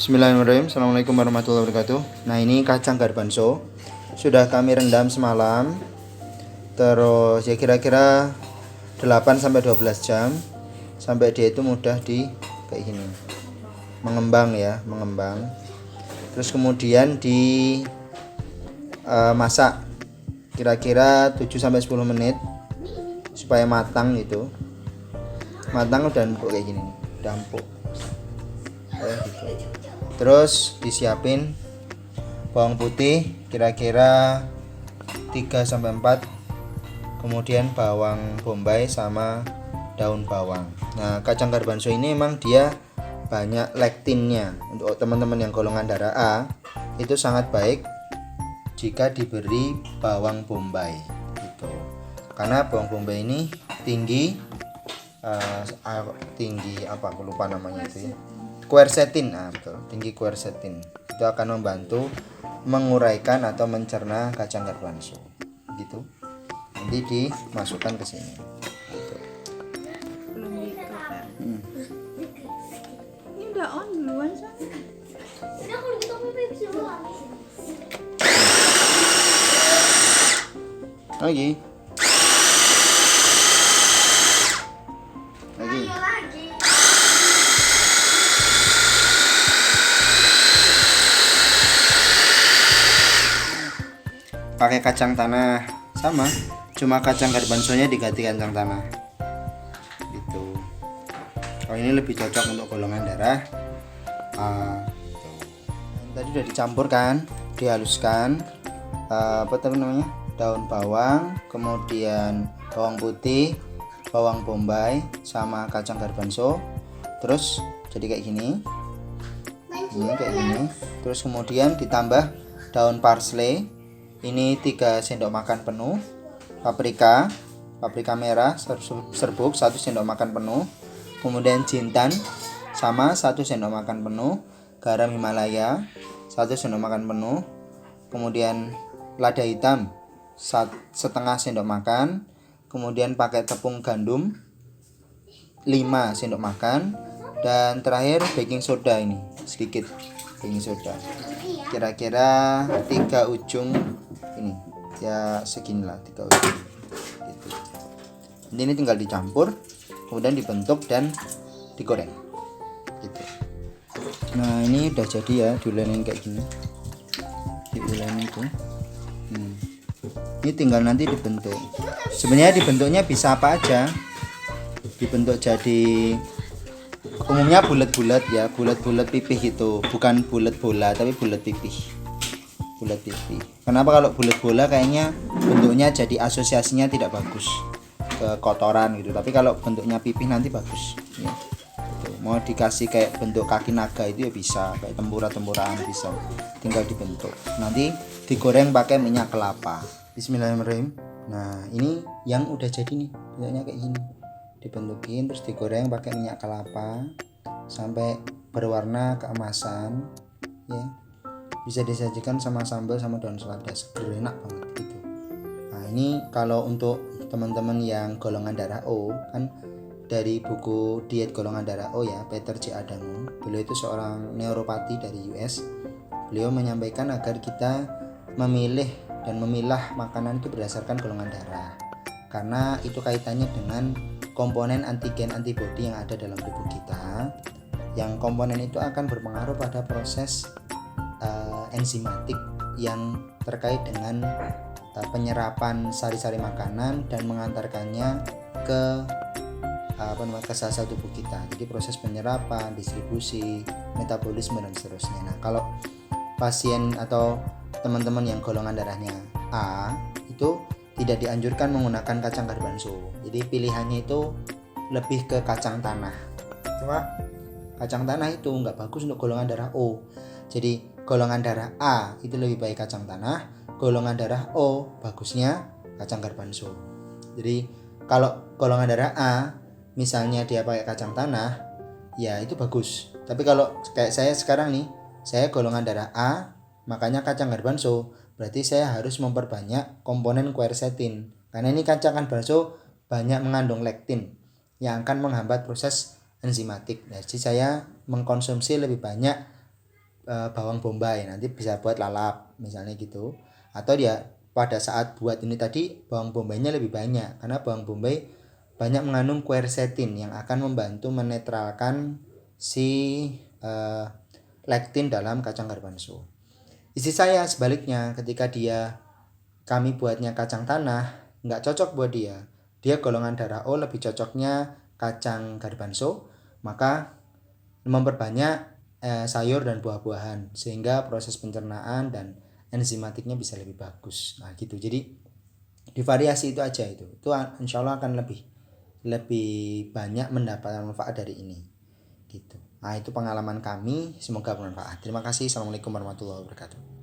Bismillahirrahmanirrahim. Assalamualaikum warahmatullahi wabarakatuh. Nah, ini kacang garbanzo sudah kami rendam semalam. Terus ya kira-kira 8-12 jam sampai dia itu mudah di kayak gini. Mengembang ya, mengembang. Terus kemudian di masak kira-kira 7-10 menit supaya matang gitu. Matang udah empuk kayak gini, udah empuk. Gitu. Terus disiapin bawang putih kira-kira 3-4, kemudian bawang bombay sama daun bawang. Nah, kacang garbanzo ini emang dia banyak lektinnya. Untuk teman-teman yang golongan darah A itu sangat baik jika diberi bawang bombay gitu. Karena bawang bombay ini tinggi apa aku lupa namanya itu ya. Quercetin, betul, tinggi quercetin. Itu akan membantu menguraikan atau mencerna kacang garbanzo. Gitu. Nanti dimasukkan ke sini. Gitu. Belum dibuka. Ini udah on duluan San. Udah kalau gitu aku bisa ulang. Lagi. Ayo lagi. Pakai kacang tanah sama, cuma kacang garbanzonya diganti kacang tanah gitu. Kalau ini lebih cocok untuk golongan darah A gitu. Tadi udah dicampur kan, dihaluskan apa namanya, daun bawang, kemudian bawang putih, bawang bombay sama kacang garbanzo. Terus jadi kayak gini, kayak gini. Terus kemudian ditambah daun parsley. Ini 3 sendok makan penuh, paprika merah serbuk 1 sendok makan penuh, kemudian jintan sama 1 sendok makan penuh, garam Himalaya 1 sendok makan penuh, kemudian lada hitam setengah sendok makan, kemudian pakai tepung gandum 5 sendok makan, dan terakhir baking soda, ini sedikit baking soda, kira-kira 3 ujung ini ya, seginilah 3 ujung gitu. Ini tinggal dicampur, kemudian dibentuk dan digoreng gitu. Nah, ini udah jadi ya, diulenin kayak gini, diulenin tuh. Ini tinggal nanti dibentuk. Sebenarnya dibentuknya bisa apa aja, dibentuk jadi umumnya bulat-bulat ya, bulat-bulat pipih gitu, bukan bulat bola tapi bulat pipih. Bulat pipih. Kenapa kalau bulat bola kayaknya bentuknya jadi asosiasinya tidak bagus ke kotoran gitu, tapi kalau bentuknya pipih nanti bagus ya. Gitu. Mau dikasih kayak bentuk kaki naga itu ya bisa, kayak tempura-tempuraan bisa, tinggal dibentuk. Nanti digoreng pakai minyak kelapa. Bismillahirrahmanirrahim. Nah, ini yang udah jadi nih, bentuknya kayak gini. Dibentukin terus digoreng pakai minyak kelapa sampai berwarna keemasan ya. Bisa disajikan sama sambal sama daun selada, seger, enak banget gitu. Nah, ini kalau untuk teman-teman yang golongan darah O, kan dari buku diet golongan darah O ya, Peter C. Adamo, beliau itu seorang neuropati dari US. Beliau menyampaikan agar kita memilih dan memilah makanan itu berdasarkan golongan darah, karena itu kaitannya dengan komponen antigen antibodi yang ada dalam tubuh kita, yang komponen itu akan berpengaruh pada proses enzimatik yang terkait dengan penyerapan sari-sari makanan dan mengantarkannya ke ke sel-sel tubuh kita. Jadi proses penyerapan, distribusi, metabolisme dan seterusnya. Nah, kalau pasien atau teman-teman yang golongan darahnya A itu tidak dianjurkan menggunakan kacang garbanzo. Jadi pilihannya itu lebih ke kacang tanah. Cuma kacang tanah itu nggak bagus untuk golongan darah O. Jadi golongan darah A itu lebih baik kacang tanah, golongan darah O bagusnya kacang garbanzo. Jadi kalau golongan darah A misalnya dia pakai kacang tanah, ya itu bagus. Tapi kalau kayak saya sekarang nih, saya golongan darah A, makanya kacang garbanzo, berarti saya harus memperbanyak komponen quercetin. Karena ini kacang garbanzo banyak mengandung lektin yang akan menghambat proses enzimatik. Jadi saya mengkonsumsi lebih banyak bawang bombay, nanti bisa buat lalap misalnya gitu. Atau dia pada saat buat ini tadi bawang bombaynya lebih banyak, karena bawang bombay banyak mengandung quercetin yang akan membantu menetralkan si lektin dalam kacang garbanzo. Istri saya sebaliknya, ketika kami buatnya kacang tanah, nggak cocok buat dia. Dia golongan darah O, lebih cocoknya kacang garbanzo, maka memperbanyak sayur dan buah-buahan sehingga proses pencernaan dan enzimatiknya bisa lebih bagus. Nah gitu. Jadi divariasi itu aja itu insya Allah akan lebih banyak mendapatkan manfaat dari ini gitu. Nah itu pengalaman kami, semoga bermanfaat. Terima kasih. Assalamualaikum warahmatullahi wabarakatuh.